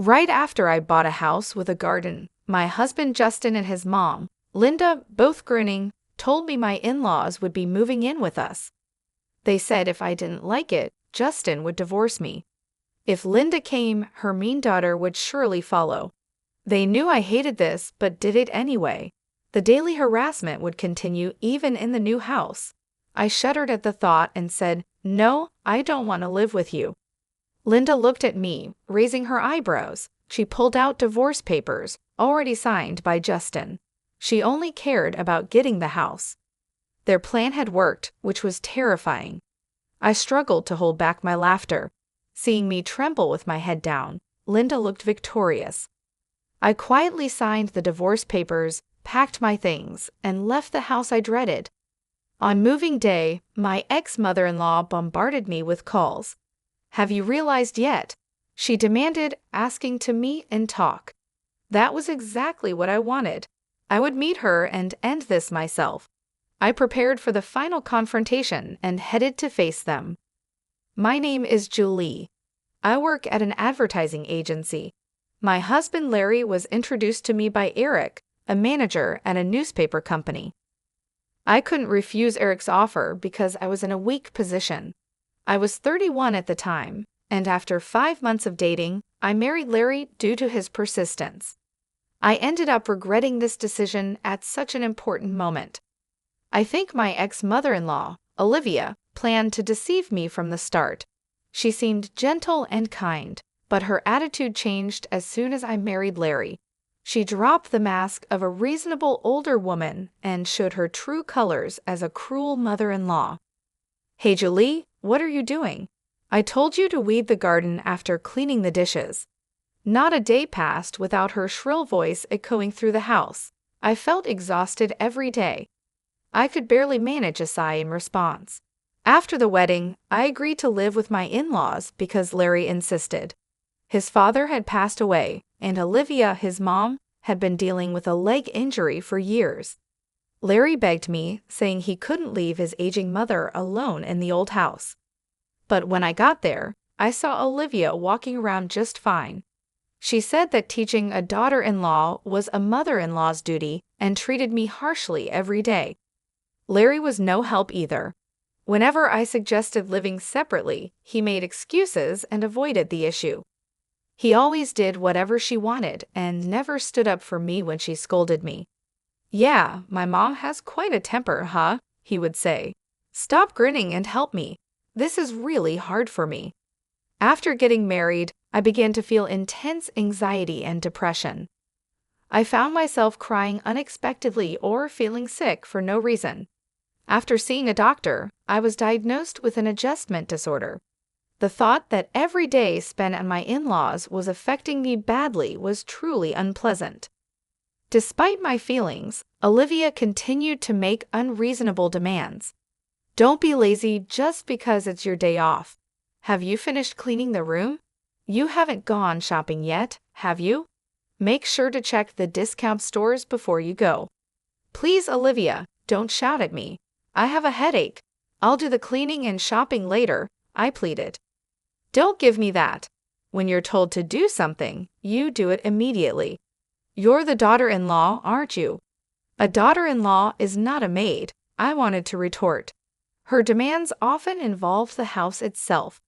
Right after I bought a house with a garden, my husband Justin and his mom, Linda, both grinning, told me my in-laws would be moving in with us. They said if I didn't like it, Justin would divorce me. If Linda came, her mean daughter would surely follow. They knew I hated this, but did it anyway. The daily harassment would continue even in the new house. I shuddered at the thought and said, "No, I don't want to live with you." Linda looked at me, raising her eyebrows. She pulled out divorce papers, already signed by Justin. She only cared about getting the house. Their plan had worked, which was terrifying. I struggled to hold back my laughter. Seeing me tremble with my head down, Linda looked victorious. I quietly signed the divorce papers, packed my things, and left the house I dreaded. On moving day, my ex-mother-in-law bombarded me with calls. "Have you realized yet?" she demanded, asking to meet and talk. That was exactly what I wanted. I would meet her and end this myself. I prepared for the final confrontation and headed to face them. My name is Julie. I work at an advertising agency. My husband Larry was introduced to me by Eric, a manager at a newspaper company. I couldn't refuse Eric's offer because I was in a weak position. I was 31 at the time, and after 5 months of dating, I married Larry due to his persistence. I ended up regretting this decision at such an important moment. I think my ex-mother-in-law, Olivia, planned to deceive me from the start. She seemed gentle and kind, but her attitude changed as soon as I married Larry. She dropped the mask of a reasonable older woman and showed her true colors as a cruel mother-in-law. "Hey Julie, what are you doing? I told you to weed the garden after cleaning the dishes." Not a day passed without her shrill voice echoing through the house. I felt exhausted every day. I could barely manage a sigh in response. After the wedding, I agreed to live with my in-laws because Larry insisted. His father had passed away, and Olivia, his mom, had been dealing with a leg injury for years. Larry begged me, saying he couldn't leave his aging mother alone in the old house. But when I got there, I saw Olivia walking around just fine. She said that teaching a daughter-in-law was a mother-in-law's duty and treated me harshly every day. Larry was no help either. Whenever I suggested living separately, he made excuses and avoided the issue. He always did whatever she wanted and never stood up for me when she scolded me. "Yeah, my mom has quite a temper, huh?" he would say. "Stop grinning and help me. This is really hard for me." After getting married, I began to feel intense anxiety and depression. I found myself crying unexpectedly or feeling sick for no reason. After seeing a doctor, I was diagnosed with an adjustment disorder. The thought that every day spent at my in-laws was affecting me badly was truly unpleasant. Despite my feelings, Olivia continued to make unreasonable demands. "Don't be lazy just because it's your day off. Have you finished cleaning the room? You haven't gone shopping yet, have you? Make sure to check the discount stores before you go. Please, Olivia, don't shout at me. I have a headache. I'll do the cleaning and shopping later," I pleaded. "Don't give me that. When you're told to do something, you do it immediately. You're the daughter-in-law, aren't you?" "A daughter-in-law is not a maid," I wanted to retort. Her demands often involved the house itself,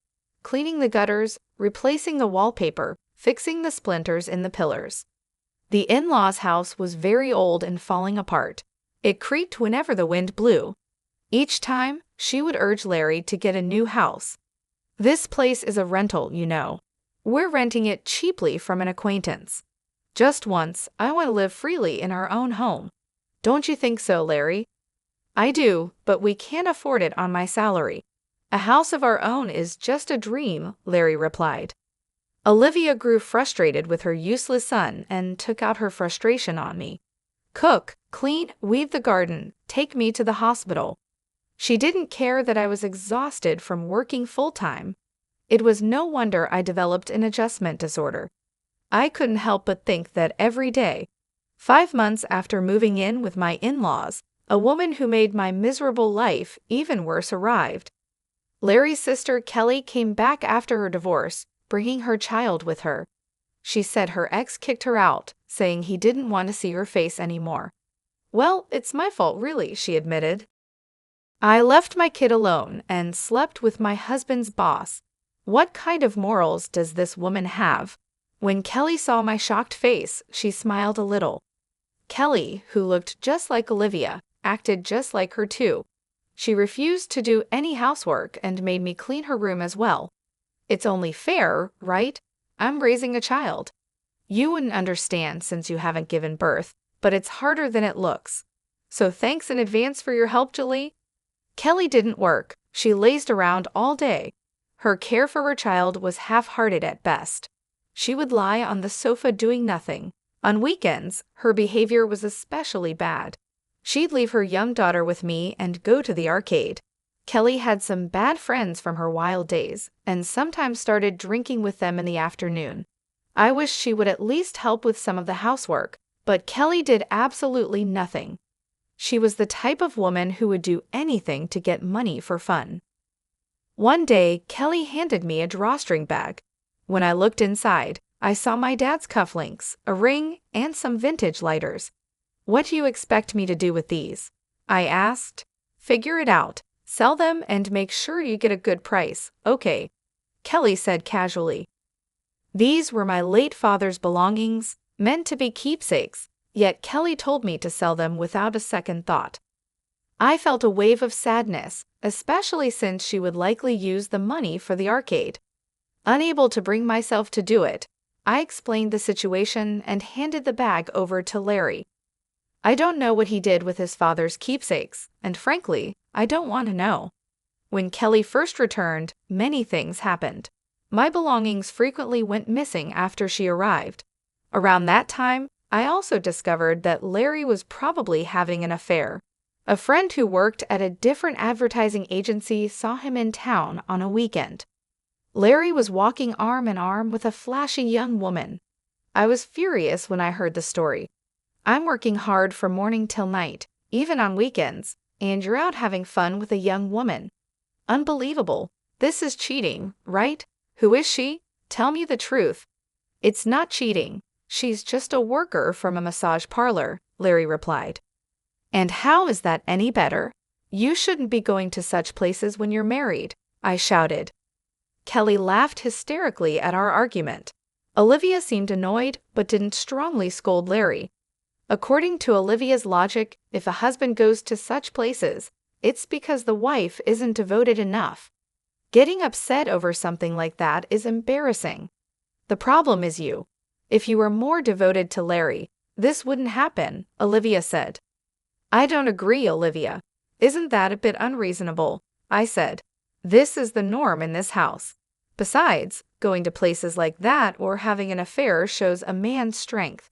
cleaning the gutters, replacing the wallpaper, fixing the splinters in the pillars. The in-laws' house was very old and falling apart. It creaked whenever the wind blew. Each time, she would urge Larry to get a new house. "This place is a rental, you know. We're renting it cheaply from an acquaintance. Just once, I want to live freely in our own home. Don't you think so, Larry?" "I do, but we can't afford it on my salary. A house of our own is just a dream," Larry replied. Olivia grew frustrated with her useless son and took out her frustration on me. "Cook, clean, weed the garden, take me to the hospital." She didn't care that I was exhausted from working full-time. It was no wonder I developed an adjustment disorder. I couldn't help but think that every day. 5 months after moving in with my in-laws, a woman who made my miserable life even worse arrived. Larry's sister Kelly came back after her divorce, bringing her child with her. She said her ex kicked her out, saying he didn't want to see her face anymore. Well, it's my fault really, she admitted. I left my kid alone and slept with my husband's boss. What kind of morals does this woman have? When Kelly saw my shocked face, she smiled a little. Kelly, who looked just like Olivia, acted just like her too. She refused to do any housework and made me clean her room as well. It's only fair, right? I'm raising a child. You wouldn't understand since you haven't given birth, but it's harder than it looks. So thanks in advance for your help, Julie. Kelly didn't work. She lazed around all day. Her care for her child was half-hearted at best. She would lie on the sofa doing nothing. On weekends, her behavior was especially bad. She'd leave her young daughter with me and go to the arcade. Kelly had some bad friends from her wild days and sometimes started drinking with them in the afternoon. I wished she would at least help with some of the housework, but Kelly did absolutely nothing. She was the type of woman who would do anything to get money for fun. One day, Kelly handed me a drawstring bag. When I looked inside, I saw my dad's cufflinks, a ring, and some vintage lighters. What do you expect me to do with these? I asked. Figure it out. Sell them and make sure you get a good price, okay? Kelly said casually. These were my late father's belongings, meant to be keepsakes, yet Kelly told me to sell them without a second thought. I felt a wave of sadness, especially since she would likely use the money for the arcade. Unable to bring myself to do it, I explained the situation and handed the bag over to Larry. I don't know what he did with his father's keepsakes, and frankly, I don't want to know. When Kelly first returned, many things happened. My belongings frequently went missing after she arrived. Around that time, I also discovered that Larry was probably having an affair. A friend who worked at a different advertising agency saw him in town on a weekend. Larry was walking arm in arm with a flashy young woman. I was furious when I heard the story. I'm working hard from morning till night, even on weekends, and you're out having fun with a young woman. Unbelievable. This is cheating, right? Who is she? Tell me the truth. It's not cheating. She's just a worker from a massage parlor, Larry replied. And how is that any better? You shouldn't be going to such places when you're married, I shouted. Kelly laughed hysterically at our argument. Olivia seemed annoyed but didn't strongly scold Larry. According to Olivia's logic, if a husband goes to such places, it's because the wife isn't devoted enough. Getting upset over something like that is embarrassing. The problem is you. If you were more devoted to Larry, this wouldn't happen, Olivia said. I don't agree, Olivia. Isn't that a bit unreasonable? I said. This is the norm in this house. Besides, going to places like that or having an affair shows a man's strength.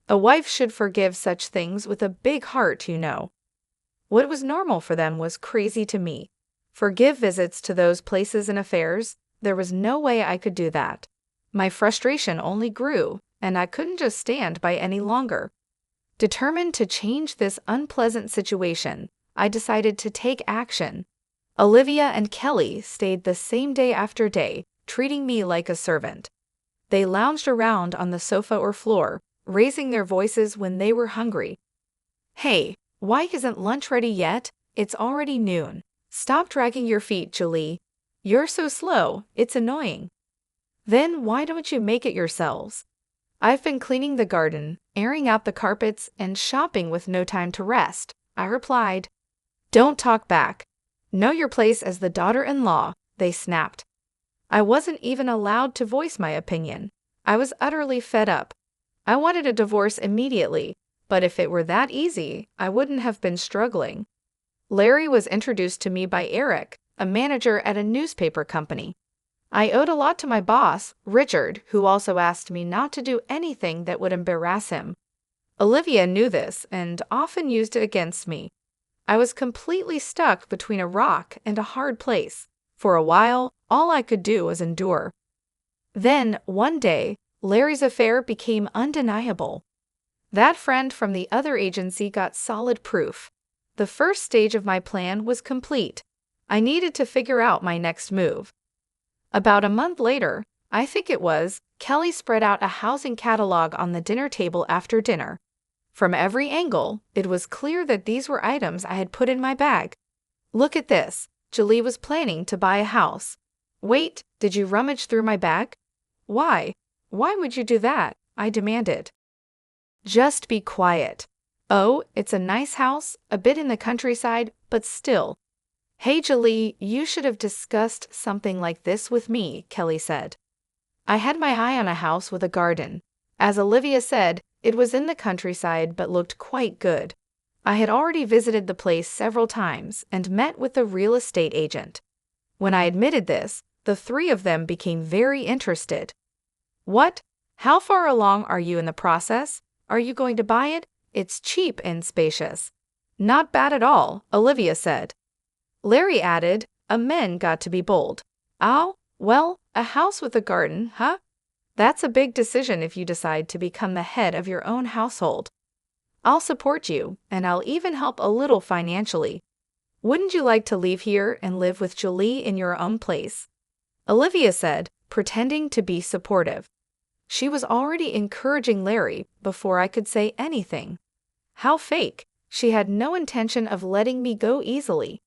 A wife should forgive such things with a big heart, you know. What was normal for them was crazy to me. Forgive visits to those places and affairs? There was no way I could do that. My frustration only grew, and I couldn't just stand by any longer. Determined to change this unpleasant situation, I decided to take action. Olivia and Kelly stayed the same day after day, treating me like a servant. They lounged around on the sofa or floor, raising their voices when they were hungry. Hey, why isn't lunch ready yet? It's already noon. Stop dragging your feet, Julie. You're so slow, it's annoying. Then why don't you make it yourselves? I've been cleaning the garden, airing out the carpets, and shopping with no time to rest, I replied. Don't talk back. Know your place as the daughter-in-law, they snapped. I wasn't even allowed to voice my opinion. I was utterly fed up. I wanted a divorce immediately, but if it were that easy, I wouldn't have been struggling. Larry was introduced to me by Eric, a manager at a newspaper company. I owed a lot to my boss, Richard, who also asked me not to do anything that would embarrass him. Olivia knew this and often used it against me. I was completely stuck between a rock and a hard place. For a while, all I could do was endure. Then, one day, Larry's affair became undeniable. That friend from the other agency got solid proof. The first stage of my plan was complete. I needed to figure out my next move. About a month later, I think it was, Kelly spread out a housing catalog on the dinner table after dinner. From every angle, it was clear that these were items I had put in my bag. Look at this. Julie was planning to buy a house. Wait, did you rummage through my bag? Why? Why would you do that? I demanded. Just be quiet. Oh, it's a nice house, a bit in the countryside, but still. Hey Julie, you should have discussed something like this with me, Kelly said. I had my eye on a house with a garden. As Olivia said, it was in the countryside but looked quite good. I had already visited the place several times and met with the real estate agent. When I admitted this, the three of them became very interested. What? How far along are you in the process? Are you going to buy it? It's cheap and spacious. Not bad at all, Olivia said. Larry added, "Men got to be bold. Oh, well, a house with a garden, huh? That's a big decision if you decide to become the head of your own household. I'll support you, and I'll even help a little financially. Wouldn't you like to leave here and live with Julie in your own place?" Olivia said, pretending to be supportive. She was already encouraging Larry before I could say anything. How fake. She had no intention of letting me go easily.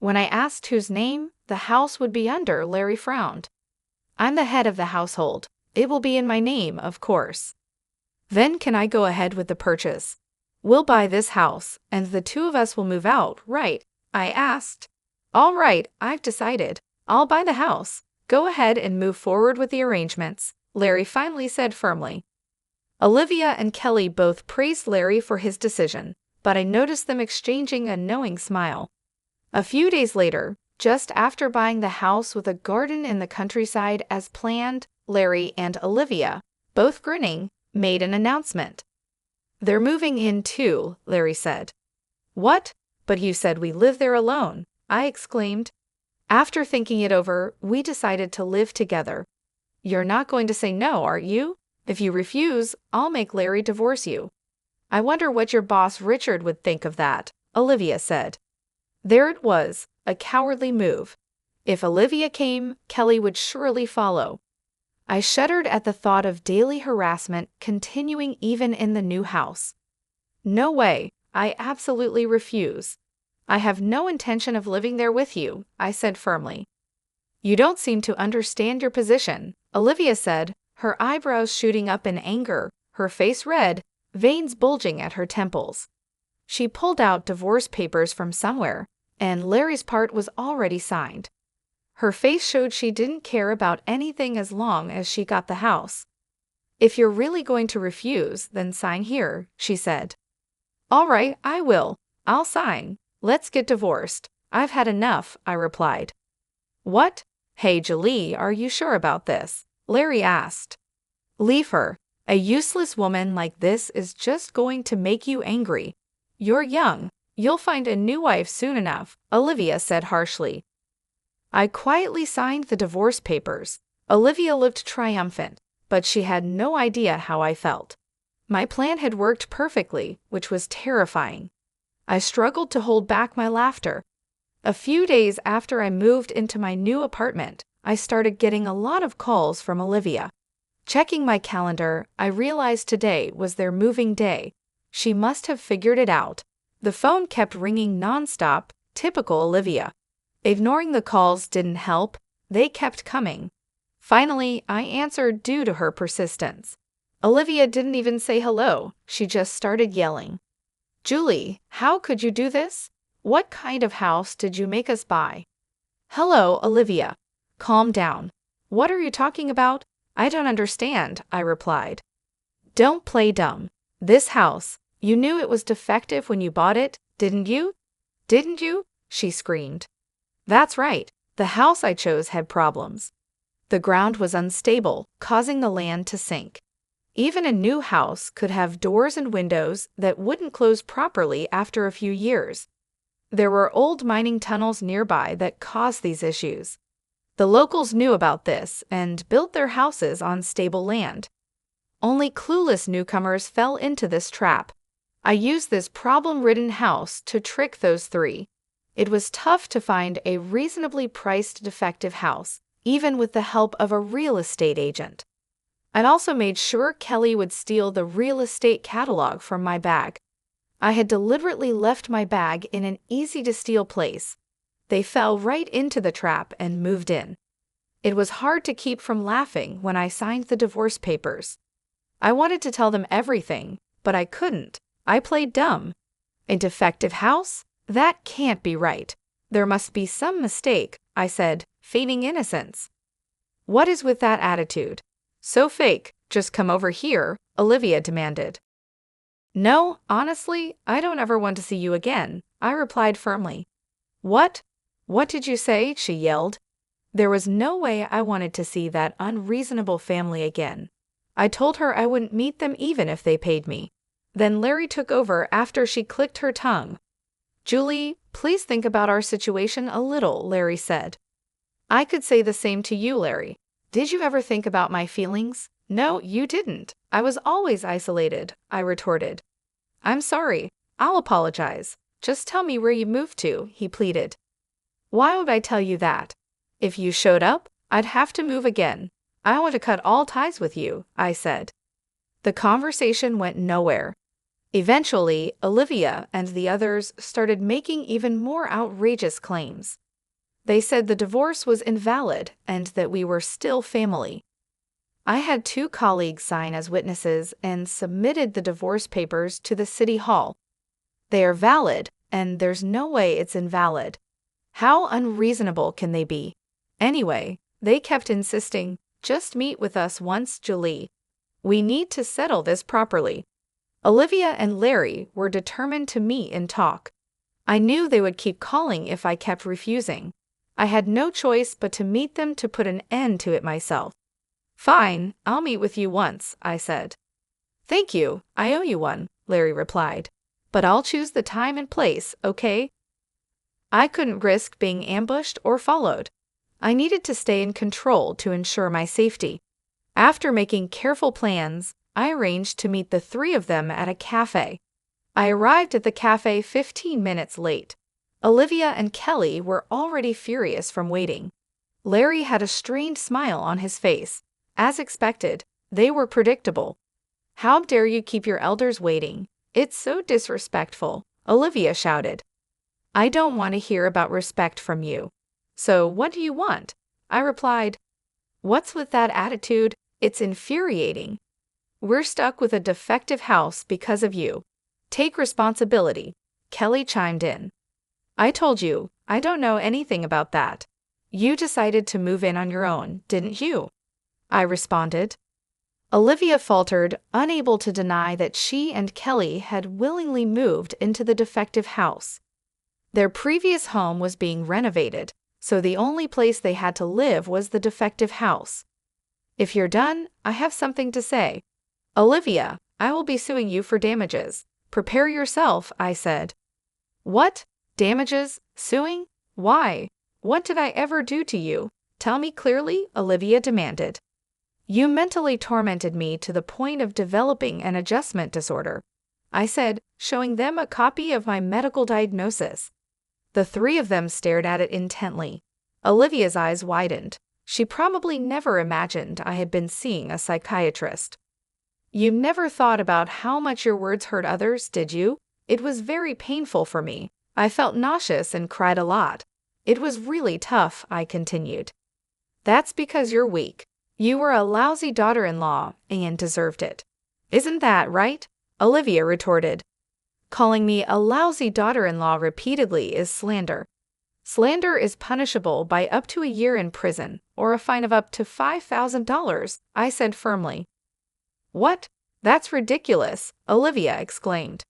When I asked whose name the house would be under, Larry frowned. I'm the head of the household. It will be in my name, of course. Then can I go ahead with the purchase? We'll buy this house, and the two of us will move out, right? I asked. All right, I've decided. I'll buy the house. Go ahead and move forward with the arrangements, Larry finally said firmly. Olivia and Kelly both praised Larry for his decision, but I noticed them exchanging a knowing smile. A few days later, just after buying the house with a garden in the countryside as planned, Larry and Olivia, both grinning, made an announcement. They're moving in too, Larry said. What? But you said we live there alone, I exclaimed. After thinking it over, we decided to live together. You're not going to say no, are you? If you refuse, I'll make Larry divorce you. I wonder what your boss Richard would think of that, Olivia said. There it was, a cowardly move. If Olivia came, Kelly would surely follow. I shuddered at the thought of daily harassment continuing even in the new house. No way, I absolutely refuse. I have no intention of living there with you, I said firmly. You don't seem to understand your position, Olivia said, her eyebrows shooting up in anger, her face red, veins bulging at her temples. She pulled out divorce papers from somewhere, and Larry's part was already signed. Her face showed she didn't care about anything as long as she got the house. If you're really going to refuse, then sign here, she said. All right, I will. I'll sign. Let's get divorced. I've had enough, I replied. What? Hey, Julie, are you sure about this? Larry asked. Leave her. A useless woman like this is just going to make you angry. You're young. You'll find a new wife soon enough, Olivia said harshly. I quietly signed the divorce papers. Olivia looked triumphant, but she had no idea how I felt. My plan had worked perfectly, which was terrifying. I struggled to hold back my laughter. A few days after I moved into my new apartment, I started getting a lot of calls from Olivia. Checking my calendar, I realized today was their moving day. She must have figured it out. The phone kept ringing nonstop, typical Olivia. Ignoring the calls didn't help, they kept coming. Finally, I answered due to her persistence. Olivia didn't even say hello, she just started yelling. Julie, how could you do this? What kind of house did you make us buy? Hello, Olivia. Calm down. What are you talking about? I don't understand, I replied. Don't play dumb. This house, you knew it was defective when you bought it, didn't you? Didn't you? She screamed. That's right, the house I chose had problems. The ground was unstable, causing the land to sink. Even a new house could have doors and windows that wouldn't close properly after a few years. There were old mining tunnels nearby that caused these issues. The locals knew about this and built their houses on stable land. Only clueless newcomers fell into this trap. I used this problem-ridden house to trick those three. It was tough to find a reasonably priced defective house, even with the help of a real estate agent. I'd also made sure Kelly would steal the real estate catalog from my bag. I had deliberately left my bag in an easy-to-steal place. They fell right into the trap and moved in. It was hard to keep from laughing when I signed the divorce papers. I wanted to tell them everything, but I couldn't. I played dumb. A defective house? That can't be right. There must be some mistake, I said, feigning innocence. What is with that attitude? So fake, just come over here, Olivia demanded. No, honestly, I don't ever want to see you again, I replied firmly. What? What did you say? She yelled. There was no way I wanted to see that unreasonable family again. I told her I wouldn't meet them even if they paid me. Then Larry took over after she clicked her tongue. Julie, please think about our situation a little, Larry said. I could say the same to you, Larry. Did you ever think about my feelings? No, you didn't. I was always isolated, I retorted. I'm sorry. I'll apologize. Just tell me where you moved to, he pleaded. Why would I tell you that? If you showed up, I'd have to move again. I want to cut all ties with you, I said. The conversation went nowhere. Eventually, Olivia and the others started making even more outrageous claims. They said the divorce was invalid and that we were still family. I had 2 colleagues sign as witnesses and submitted the divorce papers to the city hall. They are valid, and there's no way it's invalid. How unreasonable can they be? Anyway, they kept insisting, just meet with us once, Julie. We need to settle this properly. Olivia and Larry were determined to meet and talk. I knew they would keep calling if I kept refusing. I had no choice but to meet them to put an end to it myself. Fine, I'll meet with you once, I said. Thank you, I owe you one, Larry replied. But I'll choose the time and place, okay? I couldn't risk being ambushed or followed. I needed to stay in control to ensure my safety. After making careful plans, I arranged to meet the 3 of them at a cafe. I arrived at the cafe 15 minutes late. Olivia and Kelly were already furious from waiting. Larry had a strained smile on his face. As expected, they were predictable. How dare you keep your elders waiting? It's so disrespectful, Olivia shouted. I don't want to hear about respect from you. So what do you want? I replied. What's with that attitude? It's infuriating. We're stuck with a defective house because of you. Take responsibility, Kelly chimed in. I told you, I don't know anything about that. You decided to move in on your own, didn't you? I responded. Olivia faltered, unable to deny that she and Kelly had willingly moved into the defective house. Their previous home was being renovated, so the only place they had to live was the defective house. If you're done, I have something to say. Olivia, I will be suing you for damages. Prepare yourself, I said. What? Damages? Suing? Why? What did I ever do to you? Tell me clearly, Olivia demanded. You mentally tormented me to the point of developing an adjustment disorder, I said, showing them a copy of my medical diagnosis. The 3 of them stared at it intently. Olivia's eyes widened. She probably never imagined I had been seeing a psychiatrist. You never thought about how much your words hurt others, did you? It was very painful for me. I felt nauseous and cried a lot. It was really tough, I continued. That's because you're weak. You were a lousy daughter-in-law and deserved it. Isn't that right? Olivia retorted. Calling me a lousy daughter-in-law repeatedly is slander. Slander is punishable by up to a year in prison or a fine of up to $5,000, I said firmly. What? That's ridiculous, Olivia exclaimed.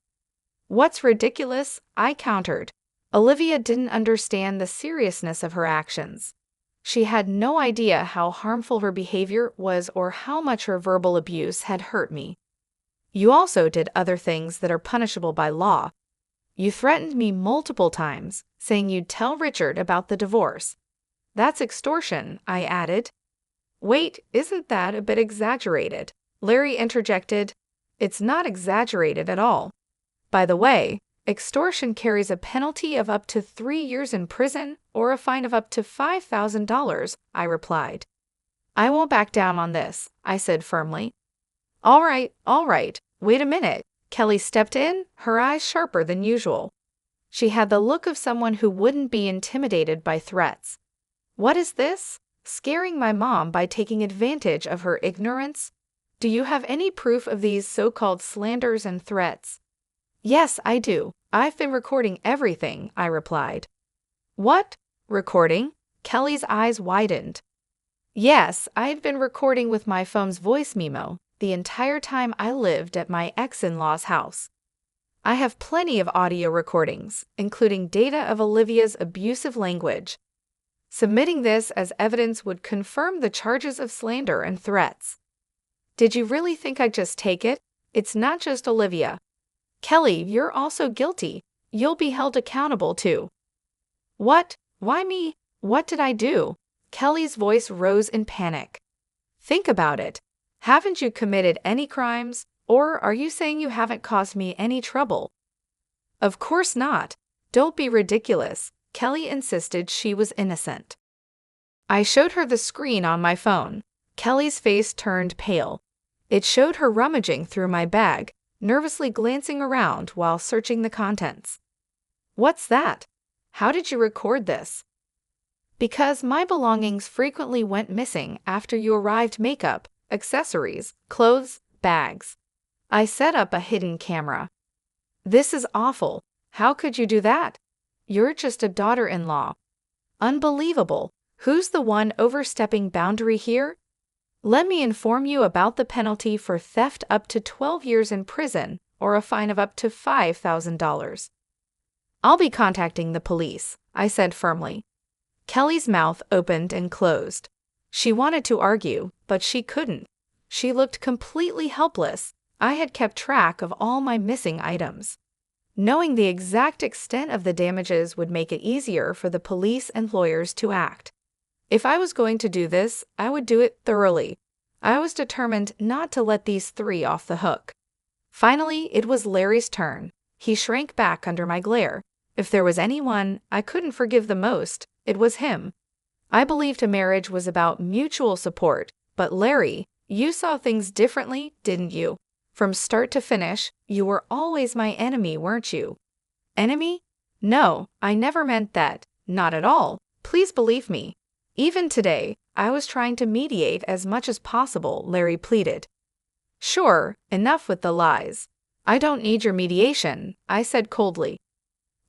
What's ridiculous? I countered. Olivia didn't understand the seriousness of her actions. She had no idea how harmful her behavior was or how much her verbal abuse had hurt me. You also did other things that are punishable by law. You threatened me multiple times, saying you'd tell Richard about the divorce. That's extortion, I added. Wait, isn't that a bit exaggerated? Larry interjected. It's not exaggerated at all. By the way, extortion carries a penalty of up to 3 years in prison or a fine of up to $5,000, I replied. I won't back down on this, I said firmly. All right, wait a minute. Kelly stepped in, her eyes sharper than usual. She had the look of someone who wouldn't be intimidated by threats. What is this? Scaring my mom by taking advantage of her ignorance? Do you have any proof of these so-called slanders and threats? Yes, I do. I've been recording everything, I replied. What? Recording? Kelly's eyes widened. Yes, I've been recording with my phone's voice memo the entire time I lived at my ex-in-law's house. I have plenty of audio recordings, including data of Olivia's abusive language. Submitting this as evidence would confirm the charges of slander and threats. Did you really think I'd just take it? It's not just Olivia. Kelly, you're also guilty. You'll be held accountable too. What? Why me? What did I do? Kelly's voice rose in panic. Think about it. Haven't you committed any crimes, or are you saying you haven't caused me any trouble? Of course not. Don't be ridiculous. Kelly insisted she was innocent. I showed her the screen on my phone. Kelly's face turned pale. It showed her rummaging through my bag, nervously glancing around while searching the contents. What's that? How did you record this? Because my belongings frequently went missing after you arrived. Makeup, accessories, clothes, bags. I set up a hidden camera. This is awful. How could you do that? You're just a daughter-in-law. Unbelievable. Who's the one overstepping boundary here? Let me inform you about the penalty for theft: up to 12 years in prison or a fine of up to $5,000. I'll be contacting the police, I said firmly. Kelly's mouth opened and closed. She wanted to argue, but she couldn't. She looked completely helpless. I had kept track of all my missing items. Knowing the exact extent of the damages would make it easier for the police and lawyers to act. If I was going to do this, I would do it thoroughly. I was determined not to let these three off the hook. Finally, it was Larry's turn. He shrank back under my glare. If there was anyone I couldn't forgive the most, it was him. I believed a marriage was about mutual support, but Larry, you saw things differently, didn't you? From start to finish, you were always my enemy, weren't you? Enemy? No, I never meant that. Not at all. Please believe me. Even today, I was trying to mediate as much as possible, Larry pleaded. Sure, enough with the lies. I don't need your mediation, I said coldly.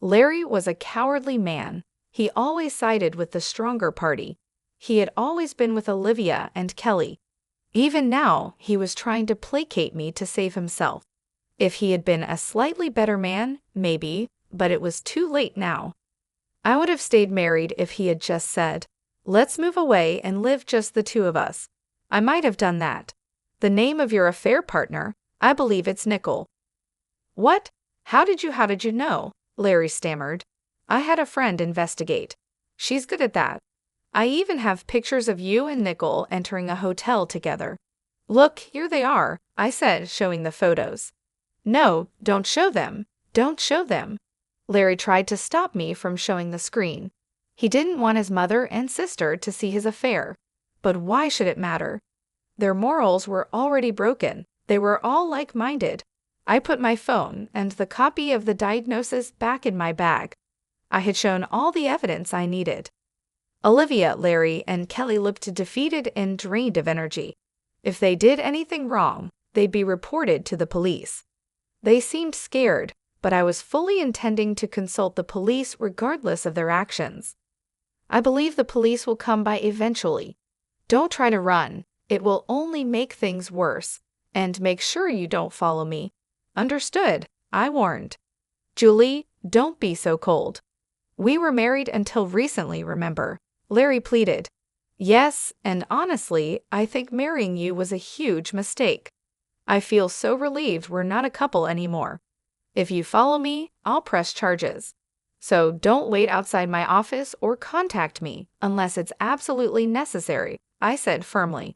Larry was a cowardly man. He always sided with the stronger party. He had always been with Olivia and Kelly. Even now, he was trying to placate me to save himself. If he had been a slightly better man, maybe, but it was too late now. I would have stayed married if he had just said, "Let's move away and live just the two of us." I might have done that. The name of your affair partner? I believe it's Nickel. What? How did you know? Larry stammered. I had a friend investigate. She's good at that. I even have pictures of you and Nickel entering a hotel together. Look, here they are, I said, showing the photos. No, don't show them. Don't show them. Larry tried to stop me from showing the screen. He didn't want his mother and sister to see his affair. But why should it matter? Their morals were already broken. They were all like-minded. I put my phone and the copy of the diagnosis back in my bag. I had shown all the evidence I needed. Olivia, Larry, and Kelly looked defeated and drained of energy. If they did anything wrong, they'd be reported to the police. They seemed scared, but I was fully intending to consult the police regardless of their actions. I believe the police will come by eventually. Don't try to run. It will only make things worse. And make sure you don't follow me. Understood, I warned. Julie, don't be so cold. We were married until recently, remember? Larry pleaded. Yes, and honestly, I think marrying you was a huge mistake. I feel so relieved we're not a couple anymore. If you follow me, I'll press charges. So don't wait outside my office or contact me unless it's absolutely necessary, I said firmly.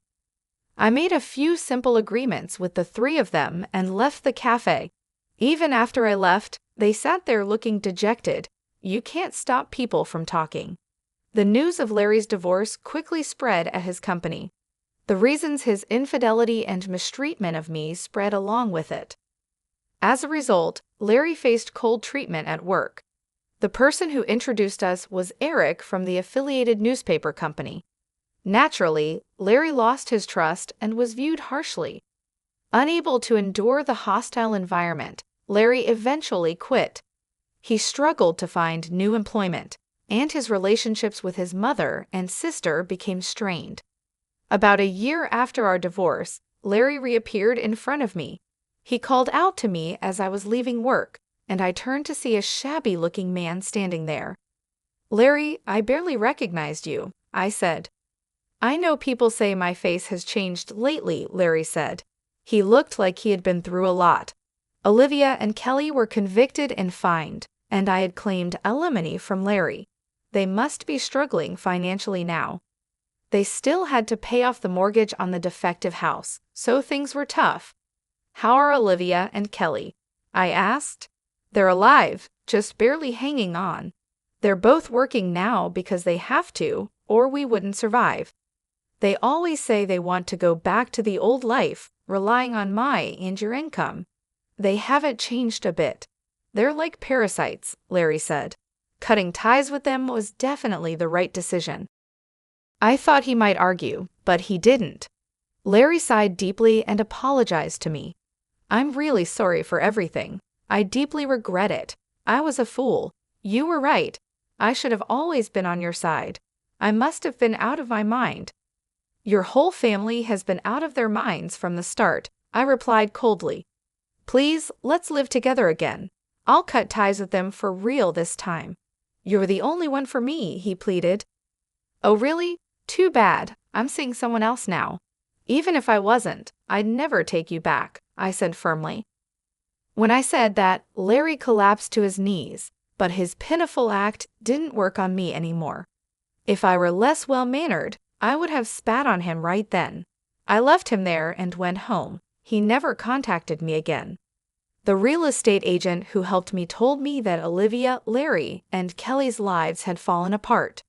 I made a few simple agreements with the three of them and left the cafe. Even after I left, they sat there looking dejected. You can't stop people from talking. The news of Larry's divorce quickly spread at his company. The reasons his infidelity and mistreatment of me spread along with it. As a result, Larry faced cold treatment at work. The person who introduced us was Eric from the affiliated newspaper company. Naturally, Larry lost his trust and was viewed harshly. Unable to endure the hostile environment, Larry eventually quit. He struggled to find new employment, and his relationships with his mother and sister became strained. About a year after our divorce, Larry reappeared in front of me. He called out to me as I was leaving work, and I turned to see a shabby-looking man standing there. "Larry, I barely recognized you," I said. "I know people say my face has changed lately," Larry said. He looked like he had been through a lot. Olivia and Kelly were convicted and fined, and I had claimed alimony from Larry. They must be struggling financially now. They still had to pay off the mortgage on the defective house, so things were tough. "How are Olivia and Kelly?" I asked. "They're alive, just barely hanging on. They're both working now because they have to, or we wouldn't survive. They always say they want to go back to the old life, relying on my and your income. They haven't changed a bit. They're like parasites," Larry said. Cutting ties with them was definitely the right decision. I thought he might argue, but he didn't. Larry sighed deeply and apologized to me. "I'm really sorry for everything. I deeply regret it. I was a fool. You were right. I should have always been on your side. I must have been out of my mind." "Your whole family has been out of their minds from the start," I replied coldly. "Please, let's live together again. I'll cut ties with them for real this time." "You're the only one for me," he pleaded. "Oh really? Too bad. I'm seeing someone else now." "Even if I wasn't, I'd never take you back," I said firmly. When I said that, Larry collapsed to his knees, but his pitiful act didn't work on me anymore. If I were less well-mannered, I would have spat on him right then. I left him there and went home. He never contacted me again. The real estate agent who helped me told me that Olivia, Larry, and Kelly's lives had fallen apart.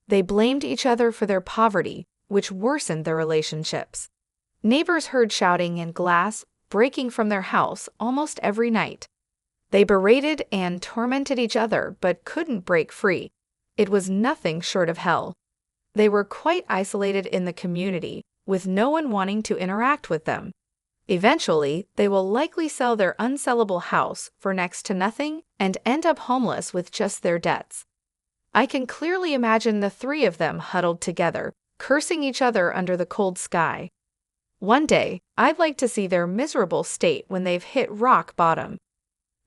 They blamed each other for their poverty, which worsened their relationships. Neighbors heard shouting and glass breaking from their house almost every night. They berated and tormented each other but couldn't break free. It was nothing short of hell. They were quite isolated in the community, with no one wanting to interact with them. Eventually, they will likely sell their unsellable house for next to nothing and end up homeless with just their debts. I can clearly imagine the three of them huddled together, cursing each other under the cold sky. One day, I'd like to see their miserable state when they've hit rock bottom.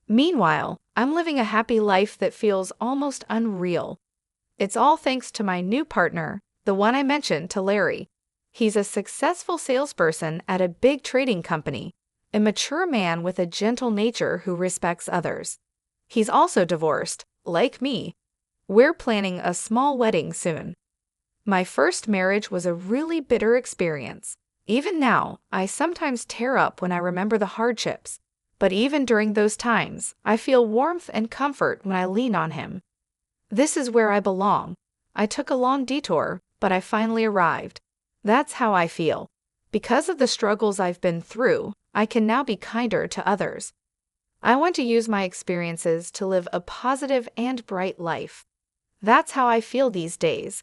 Meanwhile, I'm living a happy life that feels almost unreal. It's all thanks to my new partner, the one I mentioned to Larry. He's a successful salesperson at a big trading company, a mature man with a gentle nature who respects others. He's also divorced, like me. We're planning a small wedding soon. My first marriage was a really bitter experience. Even now, I sometimes tear up when I remember the hardships. But even during those times, I feel warmth and comfort when I lean on him. This is where I belong. I took a long detour, but I finally arrived. That's how I feel. Because of the struggles I've been through, I can now be kinder to others. I want to use my experiences to live a positive and bright life. That's how I feel these days.